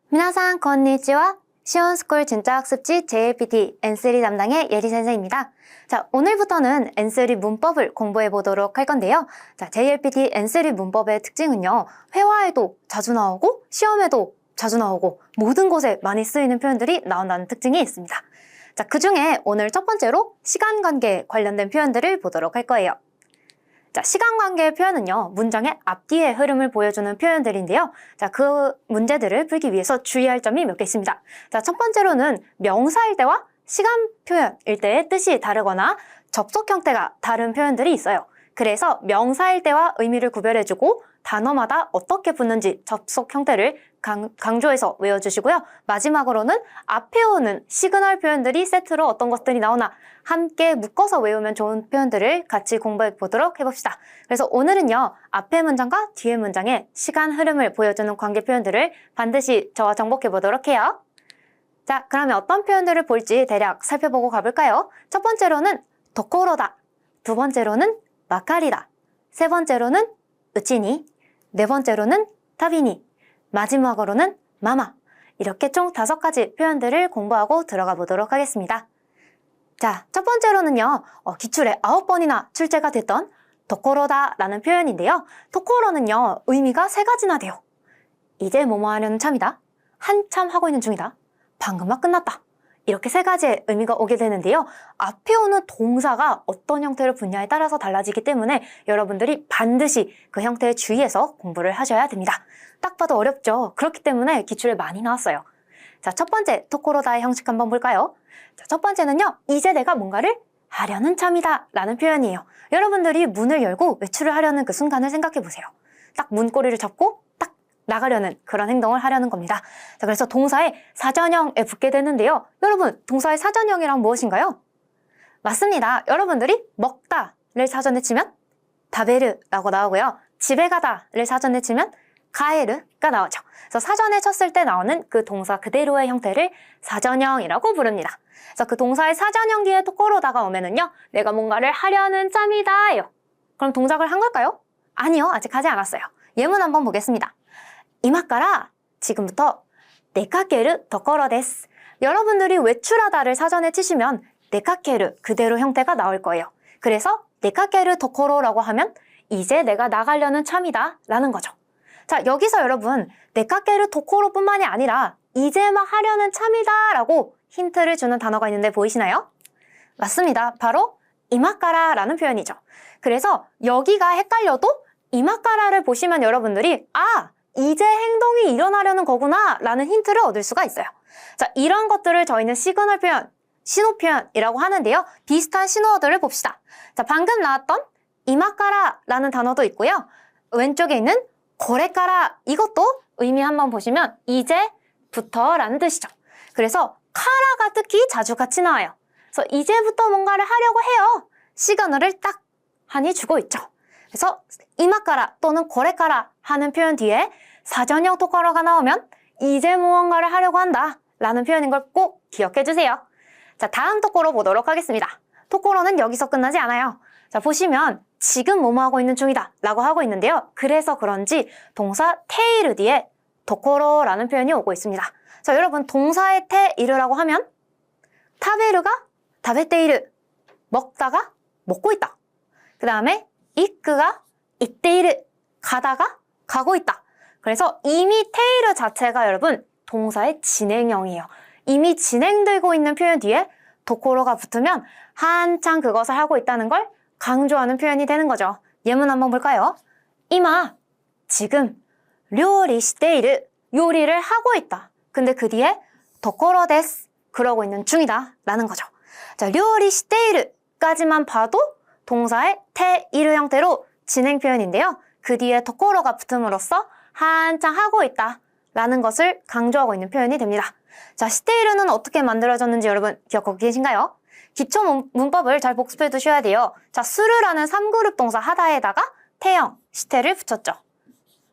미나상 건니치와 시온스쿨 진짜학습지 JLPT N3 담당의 예리 선생입니다. 자, 오늘부터는 N3 문법을 공부해 보도록 할 건데요. 자, JLPT N3 문법의 특징은요. 회화에도 자주 나오고 시험에도 자주 나오고 모든 곳에 많이 쓰이는 표현들이 나온다는 특징이 있습니다. 자, 그 중에 오늘 첫 번째로 시간관계에 관련된 표현들을 보도록 할 거예요. 자, 시간관계의 표현은요, 문장의 앞뒤의 흐름을 보여주는 표현들인데요. 자, 그 문제들을 풀기 위해서 주의할 점이 몇 개 있습니다. 자, 첫 번째로는 명사일 때와 시간 표현일 때의 뜻이 다르거나 접속 형태가 다른 표현들이 있어요. 그래서 명사일 때와 의미를 구별해주고 단어마다 어떻게 붙는지 접속 형태를 강조해서 외워주시고요. 마지막으로는 앞에 오는 시그널 표현들이 세트로 어떤 것들이 나오나 함께 묶어서 외우면 좋은 표현들을 같이 공부해 보도록 해봅시다. 그래서 오늘은요, 앞에 문장과 뒤에 문장의 시간 흐름을 보여주는 관계 표현들을 반드시 저와 정복해 보도록 해요. 자, 그러면 어떤 표현들을 볼지 대략 살펴보고 가볼까요? 첫 번째로는 도코로다, 두 번째로는 마카리다, 세 번째로는 우치니, 네 번째로는 타비니, 마지막으로는 마마. 이렇게 총 5가지 표현들을 공부하고 들어가 보도록 하겠습니다. 자, 첫 번째로는요, 기출에 9번이나 출제가 됐던 도코로다라는 표현인데요. 도코로는요, 의미가 3가지나 돼요. 이제 뭐뭐 하려는 참이다, 한참 하고 있는 중이다, 방금 막 끝났다. 이렇게 3가지의 의미가 오게 되는데요. 앞에 오는 동사가 어떤 형태를 붙냐에 따라서 달라지기 때문에 여러분들이 반드시 그 형태에 주의해서 공부를 하셔야 됩니다. 딱 봐도 어렵죠? 그렇기 때문에 기출에 많이 나왔어요. 자, 첫 번째 토코로다의 형식 한번 볼까요? 자, 첫 번째는요, 이제 내가 뭔가를 하려는 참이다 라는 표현이에요. 여러분들이 문을 열고 외출을 하려는 그 순간을 생각해 보세요. 딱 문고리를 잡고 딱 나가려는 그런 행동을 하려는 겁니다. 자, 그래서 동사의 사전형에 붙게 되는데요. 여러분, 동사의 사전형이란 무엇인가요? 맞습니다. 여러분들이 먹다를 사전에 치면 다베르라고 나오고요. 집에 가다를 사전에 치면 가에르가 나오죠. 그래서 사전에 쳤을 때 나오는 그 동사 그대로의 형태를 사전형이라고 부릅니다. 그래서 그 동사의 사전형 뒤에 토코로다가 오면은요, 내가 뭔가를 하려는 참이다요. 그럼 동작을 한 걸까요? 아니요, 아직 하지 않았어요. 예문 한번 보겠습니다. 이마까라 지금부터 네카케르 도코로 데스. 여러분들이 외출하다를 사전에 치시면 네카케르 그대로 형태가 나올 거예요. 그래서 네카케르 도코로라고 하면 이제 내가 나가려는 참이다 라는 거죠. 자, 여기서 여러분 네카케르 도코로뿐만이 아니라 이제 막 하려는 참이다 라고 힌트를 주는 단어가 있는데 보이시나요? 맞습니다. 바로 이마까라 라는 표현이죠. 그래서 여기가 헷갈려도 이마까라를 보시면 여러분들이 이제 행동이 일어나려는 거구나 라는 힌트를 얻을 수가 있어요. 자, 이런 것들을 저희는 시그널 표현, 신호 표현이라고 하는데요. 비슷한 신호어들을 봅시다. 자, 방금 나왔던 이마까라 라는 단어도 있고요. 왼쪽에 있는 고레까라, 이것도 의미 한번 보시면 이제부터 라는 뜻이죠. 그래서 카라가 특히 자주 같이 나와요. 그래서 이제부터 뭔가를 하려고 해요. 시그널을 딱 하니 주고 있죠. 그래서 이마까라 또는 고레까라 하는 표현 뒤에 사전형 토코로가 나오면 이제 무언가를 하려고 한다 라는 표현인 걸 꼭 기억해 주세요. 자, 다음 토코로 보도록 하겠습니다. 토코로는 여기서 끝나지 않아요. 자, 보시면 지금 뭐뭐 하고 있는 중이다 라고 하고 있는데요. 그래서 그런지 동사 테이르 뒤에 토코로라는 표현이 오고 있습니다. 자, 여러분 동사의 테이르라고 하면 타베르가 다베테이르, 먹다가 먹고 있다. 그 다음에 이끄가 이때이르, 가다가 가고 있다. 그래서 이미 테이르 자체가 여러분 동사의 진행형이에요. 이미 진행되고 있는 표현 뒤에 도코로가 붙으면 한창 그것을 하고 있다는 걸 강조하는 표현이 되는 거죠. 예문 한번 볼까요? 이마, 지금 료리 시테이르, 요리를 하고 있다. 근데 그 뒤에 도코로 데스, 그러고 있는 중이다 라는 거죠. 자, 료리 시테이르까지만 봐도 동사의 테이르 형태로 진행 표현인데요. 그 뒤에 도코로가 붙음으로써 한창 하고 있다 라는 것을 강조하고 있는 표현이 됩니다. 자, 시테이르는 어떻게 만들어졌는지 여러분 기억하고 계신가요? 기초 문법을 잘 복습해 두셔야 돼요. 자, 스르라는 3그룹 동사 하다에다가 태형, 시테를 붙였죠.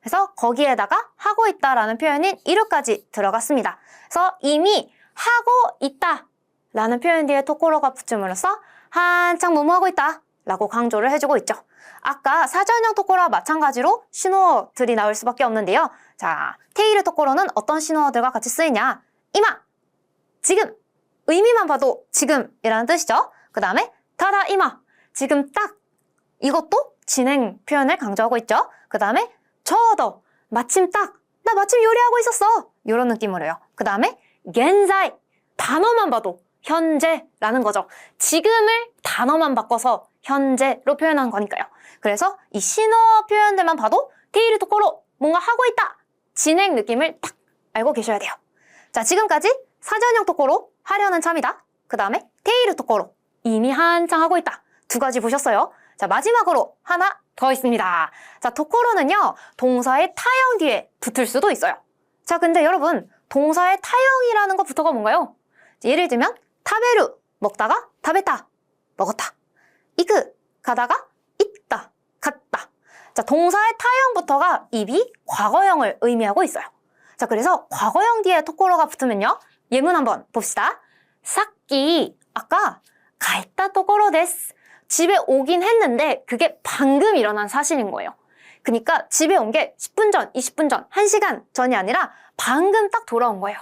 그래서 거기에다가 하고 있다라는 표현인 이루까지 들어갔습니다. 그래서 이미 하고 있다 라는 표현 뒤에 토코로가 붙음으로써 한창 뭐뭐 하고 있다 라고 강조를 해주고 있죠. 아까 사전형 토코로와 마찬가지로 신호어들이 나올 수밖에 없는데요. 자, 테이르 토코로는 어떤 신호어들과 같이 쓰이냐? 이마! 지금! 의미만 봐도 지금이라는 뜻이죠. 그 다음에 타다 이마! 지금 딱! 이것도 진행 표현을 강조하고 있죠. 그 다음에 저더! 마침 딱! 나 마침 요리하고 있었어! 이런 느낌으로요. 그 다음에 겐자이! 단어만 봐도 현재라는 거죠. 지금을 단어만 바꿔서 현재로 표현한 거니까요. 그래서 이 신호어 표현들만 봐도 테이르 토코로 뭔가 하고 있다! 진행 느낌을 딱 알고 계셔야 돼요. 자, 지금까지 사전형 토코로 하려는 참이다. 그 다음에 테이르 토코로 이미 한창 하고 있다. 두 가지 보셨어요. 자, 마지막으로 하나 더 있습니다. 자, 토코로는요, 동사의 타형 뒤에 붙을 수도 있어요. 자, 근데 여러분, 동사의 타형이라는 것부터가 뭔가요? 예를 들면 타베루, 먹다가 타베타, 먹었다. 이크, 가다가 있다, 갔다. 자, 동사의 타형부터가 입이 과거형을 의미하고 있어요. 자, 그래서 과거형 뒤에 토코로가 붙으면요, 예문 한번 봅시다. 사끼, 아까 가있다 토코로 데스. 집에 오긴 했는데 그게 방금 일어난 사실인 거예요. 그러니까 집에 온 게 10분 전, 20분 전, 1시간 전이 아니라 방금 딱 돌아온 거예요.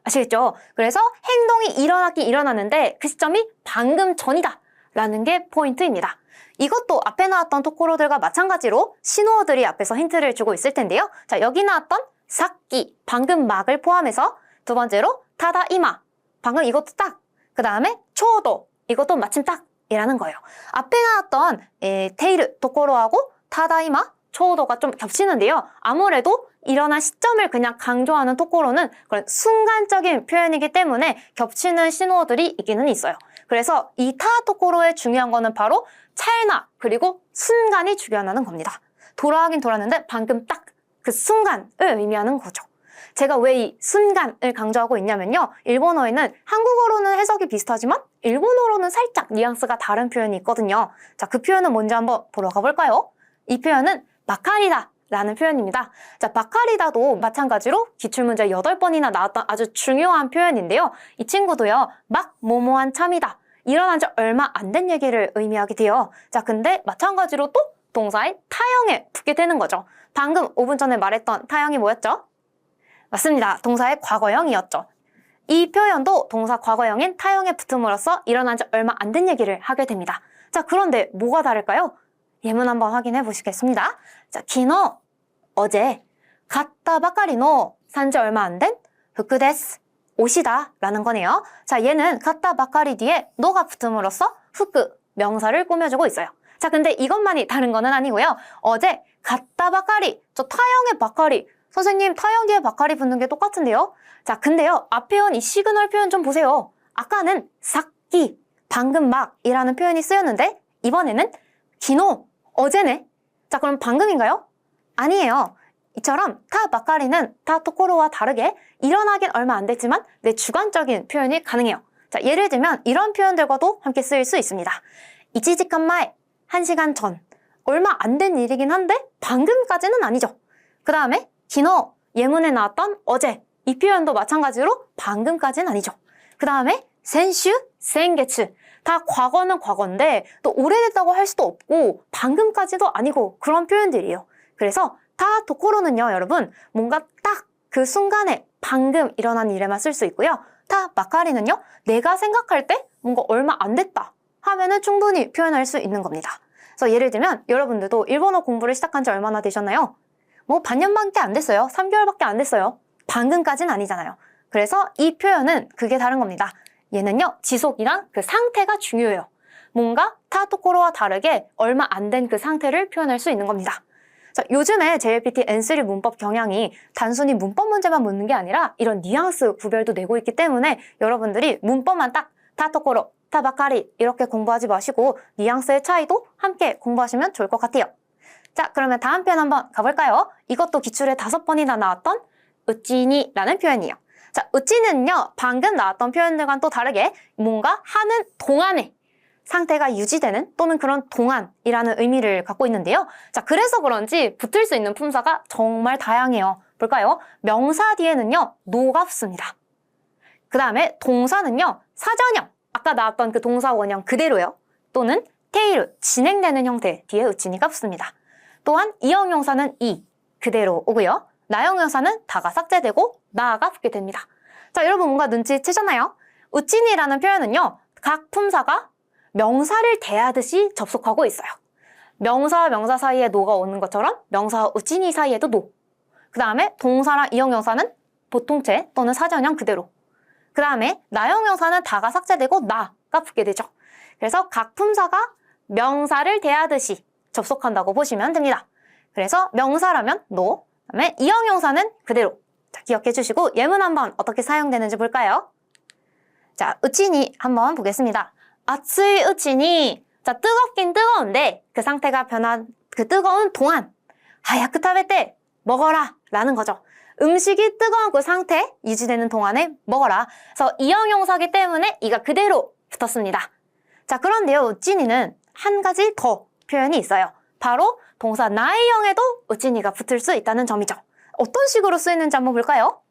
아시겠죠? 그래서 행동이 일어났긴 일어났는데 그 시점이 방금 전이다 라는 게 포인트입니다. 이것도 앞에 나왔던 토코로들과 마찬가지로 신호어들이 앞에서 힌트를 주고 있을 텐데요. 자, 여기 나왔던 사끼, 방금 막을 포함해서 두 번째로 타다 이마, 방금 이것도 딱, 그 다음에 초도, 이것도 마침 딱 이라는 거예요. 앞에 나왔던 테이르, 토코로하고 타다 이마, 초도가 좀 겹치는데요. 아무래도 일어난 시점을 그냥 강조하는 토코로는 그런 순간적인 표현이기 때문에 겹치는 신호어들이 있기는 있어요. 그래서 이 타 토코로의 중요한 거는 바로 찰나 그리고 순간이 중요하다는 겁니다. 돌아가긴 돌았는데 방금 딱 그 순간을 의미하는 거죠. 제가 왜 이 순간을 강조하고 있냐면요. 일본어에는 한국어로는 해석이 비슷하지만 일본어로는 살짝 뉘앙스가 다른 표현이 있거든요. 자, 그 표현은 뭔지 한번 보러 가볼까요? 이 표현은 바카리다 라는 표현입니다. 자, 바카리다도 마찬가지로 기출문제 8번이나 나왔던 아주 중요한 표현인데요. 이 친구도요, 막 뭐뭐한 참이다. 일어난 지 얼마 안 된 얘기를 의미하게 돼요. 자, 근데 마찬가지로 또 동사의 타형에 붙게 되는 거죠. 방금 5분 전에 말했던 타형이 뭐였죠? 맞습니다. 동사의 과거형이었죠. 이 표현도 동사 과거형인 타형에 붙음으로써 일어난 지 얼마 안 된 얘기를 하게 됩니다. 자, 그런데 뭐가 다를까요? 예문 한번 확인해 보시겠습니다. 자, 기너, 어제, 갔다 바카리노, 산지 얼마 안 된, 후크 데스, 옷이다 라는 거네요. 자, 얘는 갔다 바카리 뒤에 노가 붙음으로써 후크, 명사를 꾸며주고 있어요. 자, 근데 이것만이 다른 거는 아니고요. 어제, 갔다 바카리, 저 타형의 바카리, 선생님 타형 뒤에 바카리 붙는 게 똑같은데요? 자, 근데요, 앞에 온 이 시그널 표현 좀 보세요. 아까는 사끼, 방금 막이라는 표현이 쓰였는데 이번에는 기노, 어제네. 자, 그럼 방금인가요? 아니에요. 이처럼 타 바카리는 타 토코로와 다르게 일어나긴 얼마 안 됐지만 내 주관적인 표현이 가능해요. 자, 예를 들면 이런 표현들과도 함께 쓰일 수 있습니다. 이치지칸 마에, 1시간 전. 얼마 안 된 일이긴 한데 방금까지는 아니죠. 그 다음에 기노, 예문에 나왔던 어제. 이 표현도 마찬가지로 방금까지는 아니죠. 그 다음에 센슈, 센게츠. 다 과거는 과거인데 또 오래됐다고 할 수도 없고 방금까지도 아니고 그런 표현들이에요. 그래서 타 토코로는요, 여러분, 뭔가 딱 그 순간에 방금 일어난 일에만 쓸 수 있고요. 타 바카리는요, 내가 생각할 때 뭔가 얼마 안 됐다 하면은 충분히 표현할 수 있는 겁니다. 그래서 예를 들면 여러분들도 일본어 공부를 시작한 지 얼마나 되셨나요? 뭐 반년밖에 안 됐어요. 3개월밖에 안 됐어요. 방금까지는 아니잖아요. 그래서 이 표현은 그게 다른 겁니다. 얘는요, 지속이랑 그 상태가 중요해요. 뭔가 타 토코로와 다르게 얼마 안 된 그 상태를 표현할 수 있는 겁니다. 자, 요즘에 JLPT N3 문법 경향이 단순히 문법 문제만 묻는 게 아니라 이런 뉘앙스 구별도 내고 있기 때문에 여러분들이 문법만 딱 타 토코로, 타 바카리 이렇게 공부하지 마시고 뉘앙스의 차이도 함께 공부하시면 좋을 것 같아요. 자, 그러면 다음 표현 한번 가볼까요? 이것도 기출에 5번이나 나왔던 우찌니라는 표현이에요. 자, 우찌는요, 방금 나왔던 표현들과는 또 다르게 뭔가 하는 동안에 상태가 유지되는 또는 그런 동안이라는 의미를 갖고 있는데요. 자, 그래서 그런지 붙을 수 있는 품사가 정말 다양해요. 볼까요? 명사 뒤에는요, 노가 붙습니다. 그 다음에 동사는요, 사전형. 아까 나왔던 그 동사 원형 그대로요. 또는 테이르, 진행되는 형태 뒤에 우치니가 붙습니다. 또한 이형용사는 이 그대로 오고요. 나형용사는 다가 삭제되고 나가 붙게 됩니다. 자, 여러분 뭔가 눈치채셨나요? 우치니라는 표현은요. 각 품사가 명사를 대하듯이 접속하고 있어요. 명사와 명사 사이에 노가 오는 것처럼 명사와 우치니 사이에도 노. 그 다음에 동사랑 이형용사는 보통체 또는 사전형 그대로. 그 다음에 나형용사는 다가 삭제되고 나가 붙게 되죠. 그래서 각 품사가 명사를 대하듯이 접속한다고 보시면 됩니다. 그래서 명사라면 노, 그 다음에 이형용사는 그대로. 자, 기억해 주시고 예문 한번 어떻게 사용되는지 볼까요? 자, 우치니 한번 보겠습니다. 아츠이 우치니. 자, 뜨겁긴 뜨거운데 그 상태가 변한 그 뜨거운 동안 하야쿠 타베테 먹어라 라는 거죠. 음식이 뜨거운 그 상태 유지되는 동안에 먹어라. 그래서 이형용사기 때문에 이가 그대로 붙었습니다. 자, 그런데요, 우찌니는 한 가지 더 표현이 있어요. 바로 동사 나이형에도 우찌니가 붙을 수 있다는 점이죠. 어떤 식으로 쓰이는지 한번 볼까요?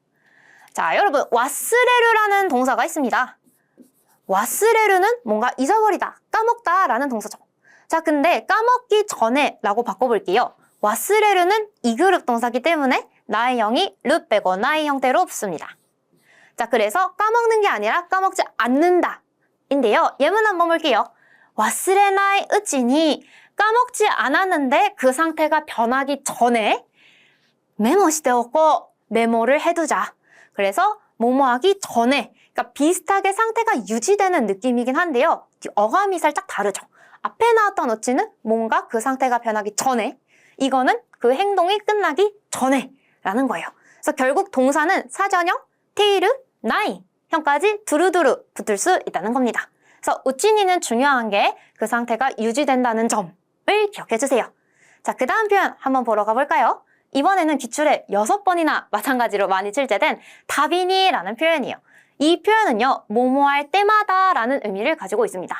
자, 여러분, 와스레르라는 동사가 있습니다. 와스레르는 뭔가 잊어버리다, 까먹다 라는 동사죠. 자, 근데 까먹기 전에 라고 바꿔볼게요. 와스레르는 이그룹 동사기 때문에 나이형이 르 빼고 나이 형태로 붙습니다. 자, 그래서 까먹는 게 아니라 까먹지 않는다 인데요. 예문 한번 볼게요. 와스레나이 우치니 까먹지 않았는데 그 상태가 변하기 전에 메모시되었고 메모를 해두자. 그래서 뭐뭐하기 전에 그러니까 비슷하게 상태가 유지되는 느낌이긴 한데요. 어감이 살짝 다르죠. 앞에 나왔던 우치는 뭔가 그 상태가 변하기 전에 이거는 그 행동이 끝나기 전에 라는 거예요. 그래서 결국 동사는 사전형, 테이르, 나이 형까지 두루두루 붙을 수 있다는 겁니다. 그래서 우치니는 중요한 게 그 상태가 유지된다는 점을 기억해 주세요. 자, 그 다음 표현 한번 보러 가볼까요? 이번에는 기출에 6번이나 마찬가지로 많이 출제된 다비니라는 표현이에요. 이 표현은요, 뭐뭐할 때마다 라는 의미를 가지고 있습니다.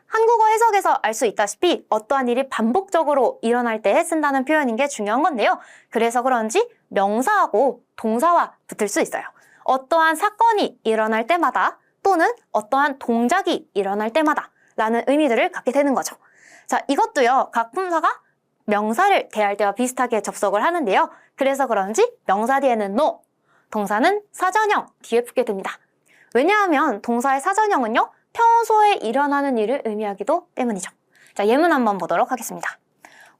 한국어 해석에서 알 수 있다시피 어떠한 일이 반복적으로 일어날 때 쓴다는 표현인 게 중요한 건데요. 그래서 그런지 명사하고 동사와 붙을 수 있어요. 어떠한 사건이 일어날 때마다 또는 어떠한 동작이 일어날 때마다 라는 의미들을 갖게 되는 거죠. 자, 이것도요, 각 품사가 명사를 대할 때와 비슷하게 접속을 하는데요. 그래서 그런지 명사 뒤에는 no, 동사는 사전형 뒤에 붙게 됩니다. 왜냐하면 동사의 사전형은요, 평소에 일어나는 일을 의미하기도 때문이죠. 자, 예문 한번 보도록 하겠습니다.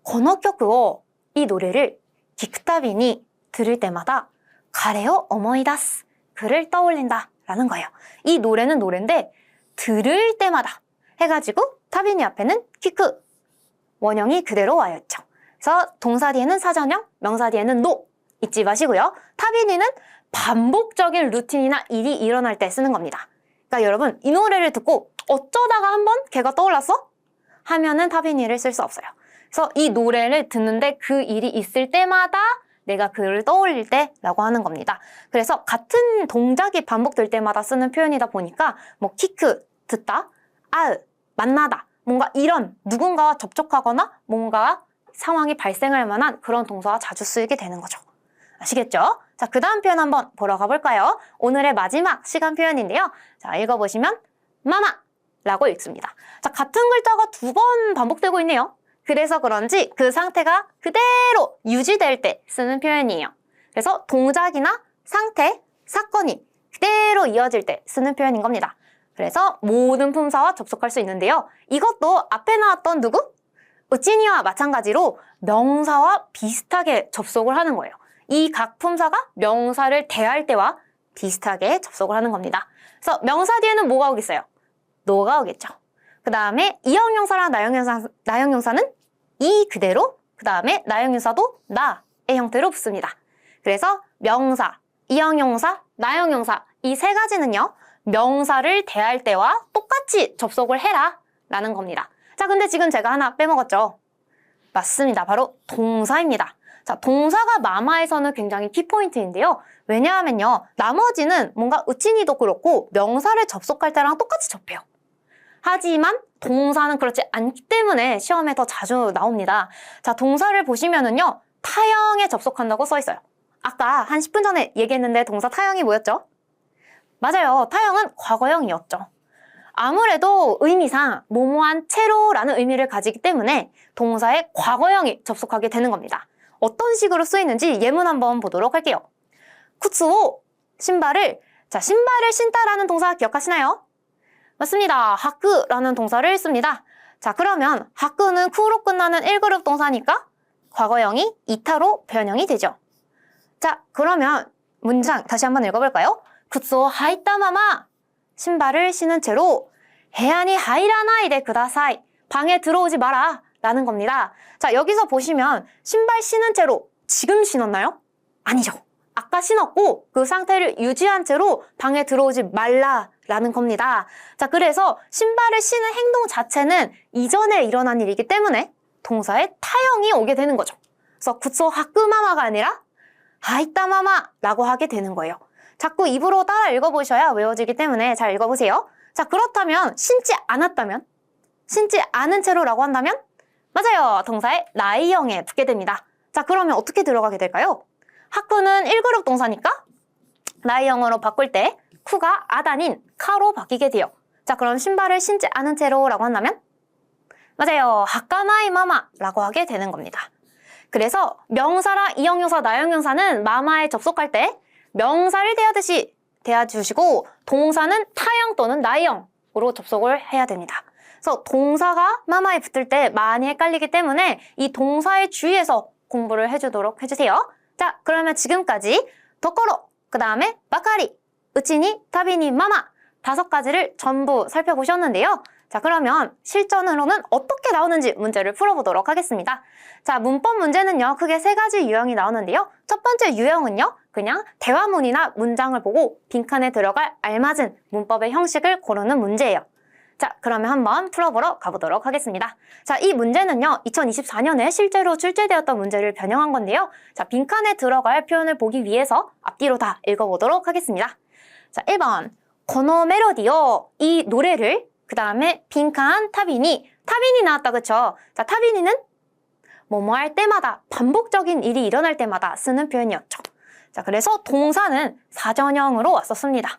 고노曲を 이 노래를 기쿠타비니 들을 때마다 가레오 오모이다스 그를 떠올린다 라는 거예요. 이 노래는 노래인데 들을 때마다 해가지고 타비니 앞에는 키크 원형이 그대로 와 있죠. 그래서 동사 뒤에는 사전형, 명사 뒤에는 노 잊지 마시고요. 타비니는 반복적인 루틴이나 일이 일어날 때 쓰는 겁니다. 그러니까 여러분 이 노래를 듣고 어쩌다가 한번 걔가 떠올랐어? 하면은 타비니를 쓸 수 없어요. 그래서 이 노래를 듣는데 그 일이 있을 때마다 내가 그를 떠올릴 때 라고 하는 겁니다. 그래서 같은 동작이 반복될 때마다 쓰는 표현이다 보니까 뭐 키크, 듣다, 아으, 만나다 뭔가 이런 누군가와 접촉하거나 뭔가 상황이 발생할 만한 그런 동사가 자주 쓰이게 되는 거죠. 아시겠죠? 자, 그 다음 표현 한번 보러 가볼까요? 오늘의 마지막 시간 표현인데요. 자, 읽어보시면 마마 라고 읽습니다. 자, 같은 글자가 2번 반복되고 있네요. 그래서 그런지 그 상태가 그대로 유지될 때 쓰는 표현이에요. 그래서 동작이나 상태, 사건이 그대로 이어질 때 쓰는 표현인 겁니다. 그래서 모든 품사와 접속할 수 있는데요. 이것도 앞에 나왔던 누구? 우찌니와 마찬가지로 명사와 비슷하게 접속을 하는 거예요. 이 각 품사가 명사를 대할 때와 비슷하게 접속을 하는 겁니다. 그래서 명사 뒤에는 뭐가 오겠어요? 노가 오겠죠. 그 다음에 이형용사랑 나형용사는 이 그대로, 그 다음에 나형용사도 나의 형태로 붙습니다. 그래서 명사, 이형용사, 나형용사 이 세 가지는요. 명사를 대할 때와 똑같이 접속을 해라 라는 겁니다. 자, 근데 지금 제가 하나 빼먹었죠? 맞습니다. 바로 동사입니다. 자, 동사가 마마에서는 굉장히 키포인트인데요. 왜냐하면요. 나머지는 뭔가 우치니도 그렇고 명사를 접속할 때랑 똑같이 접해요. 하지만 동사는 그렇지 않기 때문에 시험에 더 자주 나옵니다. 자, 동사를 보시면은요. 타형에 접속한다고 써 있어요. 아까 한 10분 전에 얘기했는데 동사 타형이 뭐였죠? 맞아요. 타형은 과거형이었죠. 아무래도 의미상 뭐뭐한 채로라는 의미를 가지기 때문에 동사의 과거형이 접속하게 되는 겁니다. 어떤 식으로 쓰이는지 예문 한번 보도록 할게요. 쿠츠오 신발을 신다라는 동사 기억하시나요? 맞습니다. 하크라는 동사를 씁니다. 자, 그러면 하크는 쿠로 끝나는 1그룹 동사니까 과거형이 이타로 변형이 되죠. 자, 그러면 문장 다시 한번 읽어볼까요? 쿠츠오 하이타 마마 신발을 신은 채로 해안이 하이라나이데 쿠다사이 방에 들어오지 마라 라는 겁니다. 자, 여기서 보시면 신발 신은 채로 지금 신었나요? 아니죠. 아까 신었고 그 상태를 유지한 채로 방에 들어오지 말라라는 겁니다. 자, 그래서 신발을 신은 행동 자체는 이전에 일어난 일이기 때문에 동사에 타형이 오게 되는 거죠. 그래서 쿠츠오 하쿠마마가 아니라 하이타마마라고 하게 되는 거예요. 자꾸 입으로 따라 읽어보셔야 외워지기 때문에 잘 읽어보세요. 자, 그렇다면 신지 않았다면? 신지 않은 채로라고 한다면? 맞아요. 동사의 나이형에 붙게 됩니다. 자, 그러면 어떻게 들어가게 될까요? 하쿠는 1그룹 동사니까 나이형으로 바꿀 때 쿠가 아다닌 카로 바뀌게 돼요. 자, 그럼 신발을 신지 않은 채로라고 한다면? 맞아요. 하카나이 마마라고 하게 되는 겁니다. 그래서 명사랑 이형용사, 나형용사는 마마에 접속할 때 명사를 대하듯이 대해주시고 동사는 타형 또는 나형으로 접속을 해야 됩니다. 그래서 동사가 마마에 붙을 때 많이 헷갈리기 때문에 이 동사의 주의해서 공부를 해주도록 해주세요. 자, 그러면 지금까지 도코로, 그 다음에 바카리, 우치니, 타비니, 마마 5가지를 전부 살펴보셨는데요. 자, 그러면 실전으로는 어떻게 나오는지 문제를 풀어보도록 하겠습니다. 자, 문법 문제는요, 크게 3가지 유형이 나오는데요. 첫 번째 유형은요, 그냥 대화문이나 문장을 보고 빈칸에 들어갈 알맞은 문법의 형식을 고르는 문제예요. 자, 그러면 한번 풀어보러 가보도록 하겠습니다. 자, 이 문제는요, 2024년에 실제로 출제되었던 문제를 변형한 건데요. 자, 빈칸에 들어갈 표현을 보기 위해서 앞뒤로 다 읽어보도록 하겠습니다. 자, 1번. 고노 멜로디요. 이 노래를, 그 다음에 빈칸 타비니 나왔다, 그쵸? 자, 타비니는 뭐뭐 할 때마다, 반복적인 일이 일어날 때마다 쓰는 표현이었죠. 자, 그래서 동사는 사전형으로 왔었습니다.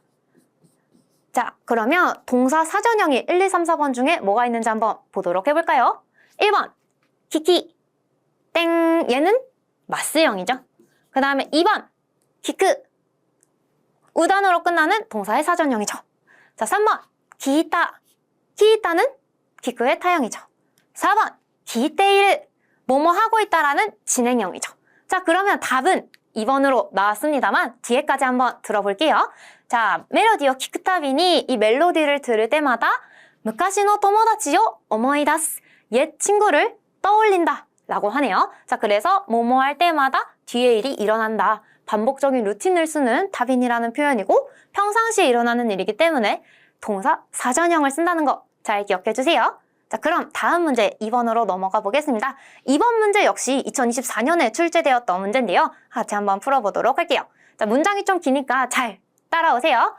자, 그러면 동사 사전형이 1, 2, 3, 4번 중에 뭐가 있는지 한번 보도록 해볼까요? 1번, 키키, 땡, 얘는 마스형이죠. 그 다음에 2번, 키크, 우단으로 끝나는 동사의 사전형이죠. 자, 3번, 키이타는 키크의 타형이죠. 4번, 키이테이르, 뭐뭐 하고 있다라는 진행형이죠. 자, 그러면 답은 2번으로 나왔습니다만 뒤에까지 한번 들어볼게요. 자, 멜로디요 키크타비니 이 멜로디를 들을 때마다 무카시노 토모다치요 오모이다스 옛 친구를 떠올린다 라고 하네요. 자, 그래서 뭐뭐 할 때마다 뒤에 일이 일어난다. 반복적인 루틴을 쓰는 타빈이라는 표현이고 평상시에 일어나는 일이기 때문에 동사 사전형을 쓴다는 거 잘 기억해 주세요. 자, 그럼 다음 문제 2번으로 넘어가 보겠습니다. 2번 문제 역시 2024년에 출제되었던 문제인데요. 같이 한번 풀어보도록 할게요. 자, 문장이 좀 기니까 잘 따라오세요.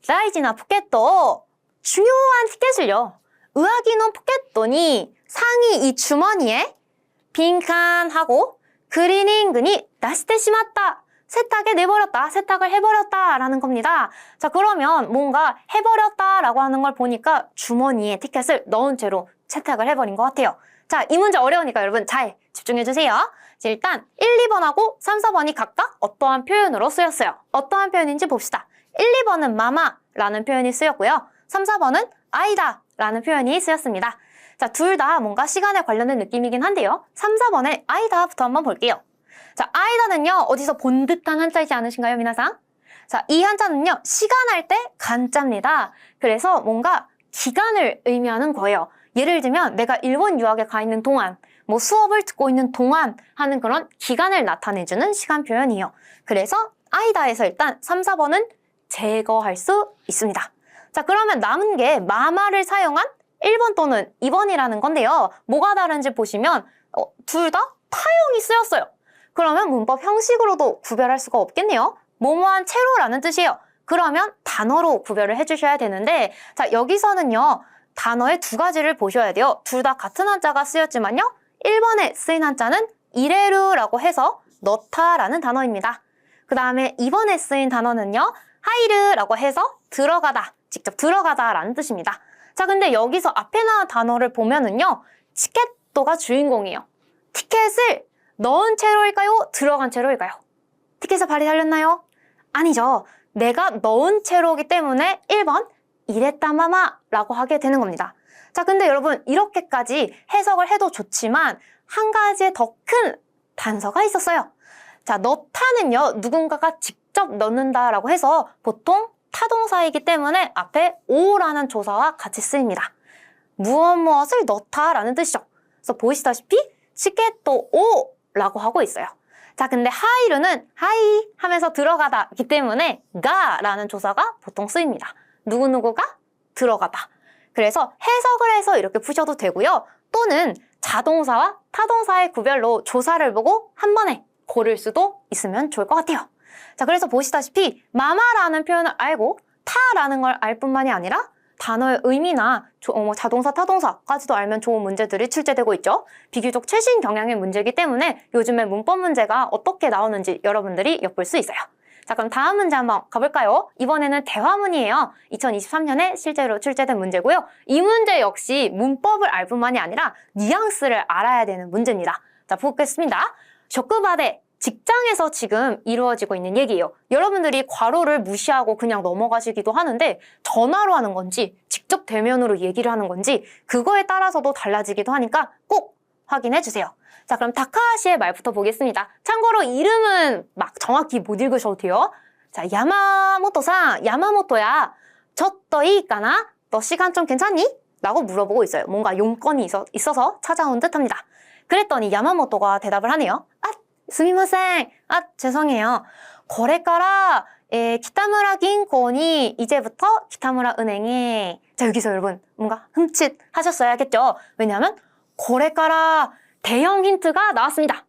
다이지나 포켓도 중요한 티켓을요. 으아기노 포켓도니 상의 이 주머니에 빈칸하고クリーニングに 出してしまった 세탁에 내버렸다, 세탁을 해버렸다 라는 겁니다. 자, 그러면 뭔가 해버렸다 라고 하는 걸 보니까 주머니에 티켓을 넣은 채로 세탁을 해버린 것 같아요. 자, 이 문제 어려우니까 여러분 잘 집중해주세요. 자, 일단 1, 2번하고 3, 4번이 각각 어떠한 표현으로 쓰였어요. 어떠한 표현인지 봅시다. 1, 2번은 마마라는 표현이 쓰였고요. 3, 4번은 아이다 라는 표현이 쓰였습니다. 자, 둘 다 뭔가 시간에 관련된 느낌이긴 한데요. 3, 4번의 아이다부터 한번 볼게요. 자, 아이다는요, 어디서 본 듯한 한자이지 않으신가요, 미나상? 자, 이 한자는요, 시간할 때 간자입니다. 그래서 뭔가 기간을 의미하는 거예요. 예를 들면 내가 일본 유학에 가 있는 동안, 뭐 수업을 듣고 있는 동안 하는 그런 기간을 나타내주는 시간 표현이에요. 그래서 아이다에서 일단 3, 4번은 제거할 수 있습니다. 자, 그러면 남은 게 마마를 사용한 1번 또는 2번이라는 건데요. 뭐가 다른지 보시면 둘 다 타형이 쓰였어요. 그러면 문법 형식으로도 구별할 수가 없겠네요. 뭐뭐한 채로라는 뜻이에요. 그러면 단어로 구별을 해주셔야 되는데 자, 여기서는요. 단어의 2가지를 보셔야 돼요. 둘 다 같은 한자가 쓰였지만요. 1번에 쓰인 한자는 이레루라고 해서 넣다라는 단어입니다. 그 다음에 2번에 쓰인 단어는요. 하이르라고 해서 들어가다, 직접 들어가다라는 뜻입니다. 자, 근데 여기서 앞에 나온 단어를 보면은요. 티켓도가 주인공이에요. 티켓을 넣은 채로일까요? 들어간 채로일까요? 티켓에 발이 달렸나요? 아니죠. 내가 넣은 채로이기 때문에 1번 이랬다 마마 라고 하게 되는 겁니다. 자, 근데 여러분 이렇게까지 해석을 해도 좋지만 한 가지의 더 큰 단서가 있었어요. 자, 넣다는요. 누군가가 직접 넣는다라고 해서 보통 타동사이기 때문에 앞에 오라는 조사와 같이 쓰입니다. 무엇을 넣다라는 뜻이죠. 그래서 보이시다시피 티켓도 오라고 하고 있어요. 자, 근데 하이르는 하이 하면서 들어가다이기 때문에 가라는 조사가 보통 쓰입니다. 누구누구가 들어가다. 그래서 해석을 해서 이렇게 푸셔도 되고요. 또는 자동사와 타동사의 구별로 조사를 보고 한 번에 고를 수도 있으면 좋을 것 같아요. 자, 그래서 보시다시피 마마라는 표현을 알고 타라는 걸 알 뿐만이 아니라 단어의 의미나 자동사, 타동사까지도 알면 좋은 문제들이 출제되고 있죠. 비교적 최신 경향의 문제이기 때문에 요즘에 문법 문제가 어떻게 나오는지 여러분들이 엿볼 수 있어요. 자, 그럼 다음 문제 한번 가볼까요? 이번에는 대화문이에요. 2023년에 실제로 출제된 문제고요. 이 문제 역시 문법을 알 뿐만이 아니라 뉘앙스를 알아야 되는 문제입니다. 자, 보겠습니다. 쇼크바데 직장에서 지금 이루어지고 있는 얘기예요. 여러분들이 괄호를 무시하고 그냥 넘어가시기도 하는데 전화로 하는 건지 직접 대면으로 얘기를 하는 건지 그거에 따라서도 달라지기도 하니까 꼭 확인해 주세요. 자, 그럼 다카하시의 말부터 보겠습니다. 참고로 이름은 막 정확히 못 읽으셔도 돼요. 자, 야마모토상, 야마모토야, 저떠이 있까나? 너 시간 좀 괜찮니? 라고 물어보고 있어요. 뭔가 용건이 있어서 찾아온 듯합니다. 그랬더니 야마모토가 대답을 하네요. 아, 스미마셍. 아, 죄송해요. 거래가라 키타무라銀行니 이제부터 키타무라 은행에. 자, 여기서 여러분 뭔가 흠칫 하셨어야겠죠. 왜냐하면 거래가라 대형 힌트가 나왔습니다.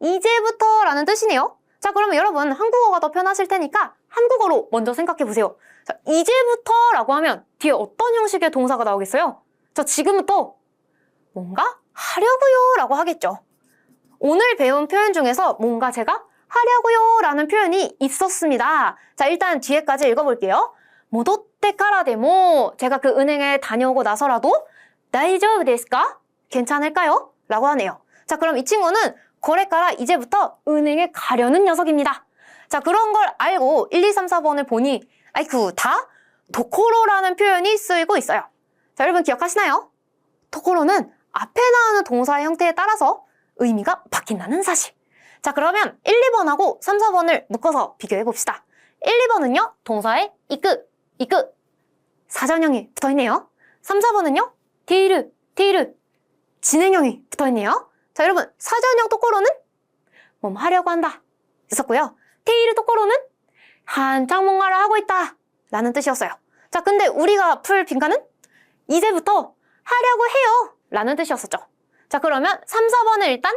이제부터 라는 뜻이네요. 자, 그러면 여러분 한국어가 더 편하실 테니까 한국어로 먼저 생각해 보세요. 자, 이제부터 라고 하면 뒤에 어떤 형식의 동사가 나오겠어요? 자, 지금부터 뭔가 하려고요 라고 하겠죠. 오늘 배운 표현 중에서 뭔가 제가 하려고요 라는 표현이 있었습니다. 자, 일단 뒤에까지 읽어볼게요. 모도떼 카라 데모 제가 그 은행에 다녀오고 나서라도 다이저브 데스까? 괜찮을까요? 라고 하네요. 자, 그럼 이 친구는 거래가라 이제부터 은행에 가려는 녀석입니다. 자, 그런 걸 알고 1, 2, 3, 4번을 보니 아이쿠 다 도코로라는 표현이 쓰이고 있어요. 자, 여러분 기억하시나요? 도코로는 앞에 나오는 동사의 형태에 따라서 의미가 바뀐다는 사실. 자, 그러면 1, 2번하고 3, 4번을 묶어서 비교해 봅시다. 1, 2번은요 동사에 이끄 사전형이 붙어있네요. 3, 4번은요 테이르 진행형이 붙어있네요. 자, 여러분 사전형 토코로는 뭐 하려고 한다 있었고요. 테이르 토코로는 한창 뭔가를 하고 있다 라는 뜻이었어요. 자, 근데 우리가 풀 빈칸은 이제부터 하려고 해요 라는 뜻이었었죠. 자, 그러면 3, 4번은 일단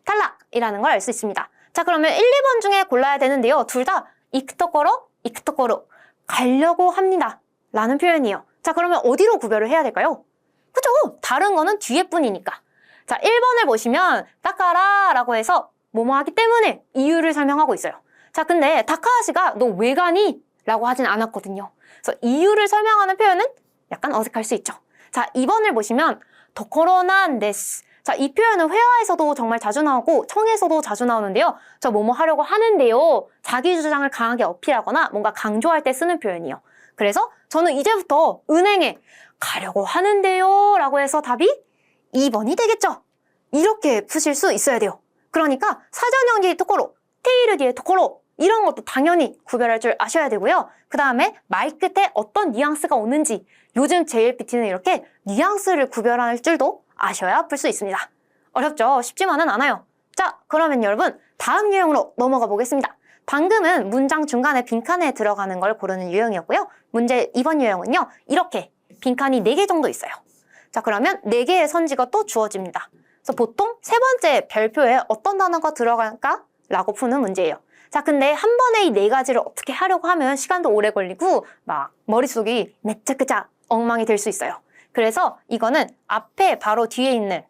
탈락이라는 걸 알 수 있습니다. 자, 그러면 1, 2번 중에 골라야 되는데요. 둘 다 이크토코로 가려고 합니다 라는 표현이에요. 자, 그러면 어디로 구별을 해야 될까요? 그죠? 다른 거는 뒤에 뿐이니까. 자, 1번을 보시면 따까라 라고 해서 뭐뭐 하기 때문에 이유를 설명하고 있어요. 자, 근데 다카하시가 너 왜 가니? 라고 하진 않았거든요. 그래서 이유를 설명하는 표현은 약간 어색할 수 있죠. 자, 2번을 보시면 도코로난 데스. 자, 이 표현은 회화에서도 정말 자주 나오고 청에서도 자주 나오는데요. 저 뭐뭐 하려고 하는데요. 자기 주장을 강하게 어필하거나 뭔가 강조할 때 쓰는 표현이에요. 그래서 저는 이제부터 은행에 가려고 하는데요 라고 해서 답이 2번이 되겠죠. 이렇게 푸실 수 있어야 돼요. 그러니까 사전형 뒤에 토코로, 테이르 뒤에 토코로 이런 것도 당연히 구별할 줄 아셔야 되고요. 그 다음에 말 끝에 어떤 뉘앙스가 오는지 요즘 JLPT는 이렇게 뉘앙스를 구별할 줄도 아셔야 풀 수 있습니다. 어렵죠? 쉽지만은 않아요. 자, 그러면 여러분 다음 유형으로 넘어가 보겠습니다. 방금은 문장 중간에 빈칸에 들어가는 걸 고르는 유형이었고요. 문제 2번 유형은요. 이렇게 빈칸이 4개 정도 있어요. 자, 그러면 4개의 선지가 또 주어집니다. 그래서 보통 세 번째 별표에 어떤 단어가 들어갈까? 라고 푸는 문제예요. 자, 근데 한 번에 이 4가지를 어떻게 하려고 하면 시간도 오래 걸리고 막 머릿속이 매짜끄짜 엉망이 될 수 있어요. 그래서 이거는 앞에 바로 뒤에 있는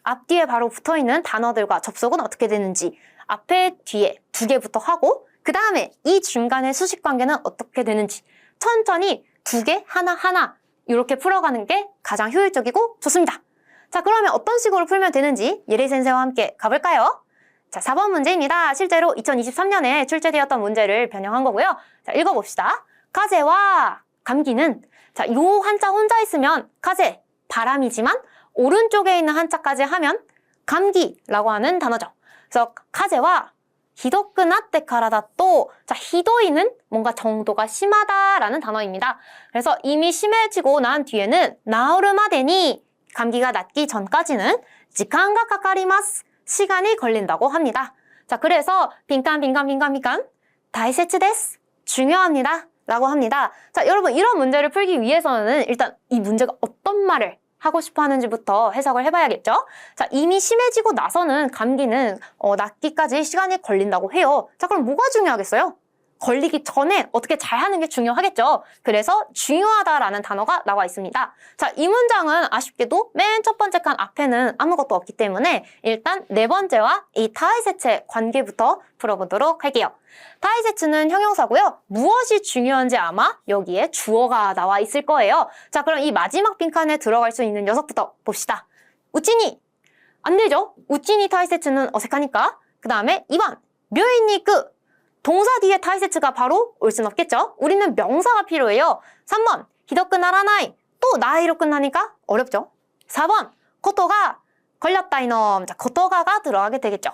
앞뒤에 바로 붙어있는 단어들과 접속은 어떻게 되는지 앞에 뒤에 2개부터 하고 그 다음에 이 중간의 수식 관계는 어떻게 되는지 천천히 2개 하나하나 이렇게 풀어가는 게 가장 효율적이고 좋습니다. 자, 그러면 어떤 식으로 풀면 되는지 예리 선생님과 함께 가볼까요? 자, 4번 문제입니다. 실제로 2023년에 출제되었던 문제를 변형한 거고요. 자, 읽어봅시다. 가제와 감기는, 자, 요 한자 혼자 있으면 가제, 바람이지만 오른쪽에 있는 한자까지 하면 감기라고 하는 단어죠. 그래서 가제와 히도크 나tte 카라다 또, 자, 히도이는 뭔가 정도가 심하다라는 단어입니다. 그래서 이미 심해지고 난 뒤에는 나오르마데니, 감기가 낫기 전까지는 지간가 카카리마스, 시간이 걸린다고 합니다. 자, 그래서 빈칸 다이세츠 데스, 중요합니다 라고 합니다. 자, 여러분, 이런 문제를 풀기 위해서는 일단 이 문제가 어떤 말을 하고 싶어 하는지부터 해석을 해봐야겠죠? 자, 이미 심해지고 나서는 감기는 낫기까지 시간이 걸린다고 해요. 자, 그럼 뭐가 중요하겠어요? 걸리기 전에 어떻게 잘하는 게 중요하겠죠? 그래서 중요하다라는 단어가 나와 있습니다. 자, 이 문장은 아쉽게도 맨 첫 번째 칸 앞에는 아무것도 없기 때문에 일단 네 번째와 이 타이세츠의 관계부터 풀어보도록 할게요. 타이세츠는 형용사고요. 무엇이 중요한지 아마 여기에 주어가 나와 있을 거예요. 자, 그럼 이 마지막 빈칸에 들어갈 수 있는 녀석부터 봅시다. 우찌니! 안 되죠? 우찌니 타이세츠는 어색하니까. 그 다음에 2번 묘인니크, 동사 뒤에 타이세츠가 바로 올 순 없겠죠? 우리는 명사가 필요해요. 3번 히도크 나라나이, 또 나이로 끝나니까 어렵죠? 4번 코토가, 걸렸다 이놈. 자, 코토가가 들어가게 되겠죠.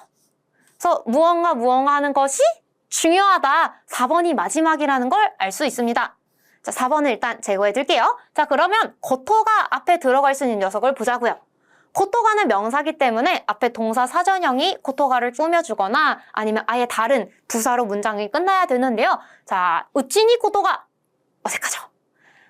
그래서 무언가 하는 것이 중요하다. 4번이 마지막이라는 걸 알 수 있습니다. 자, 4번을 일단 제거해 둘게요. 자, 그러면 코토가 앞에 들어갈 수 있는 녀석을 보자고요. 코토가는 명사기 때문에 앞에 동사 사전형이 코토가를 꾸며주거나 아니면 아예 다른 부사로 문장이 끝나야 되는데요. 자, 우찌니 코토가, 어색하죠?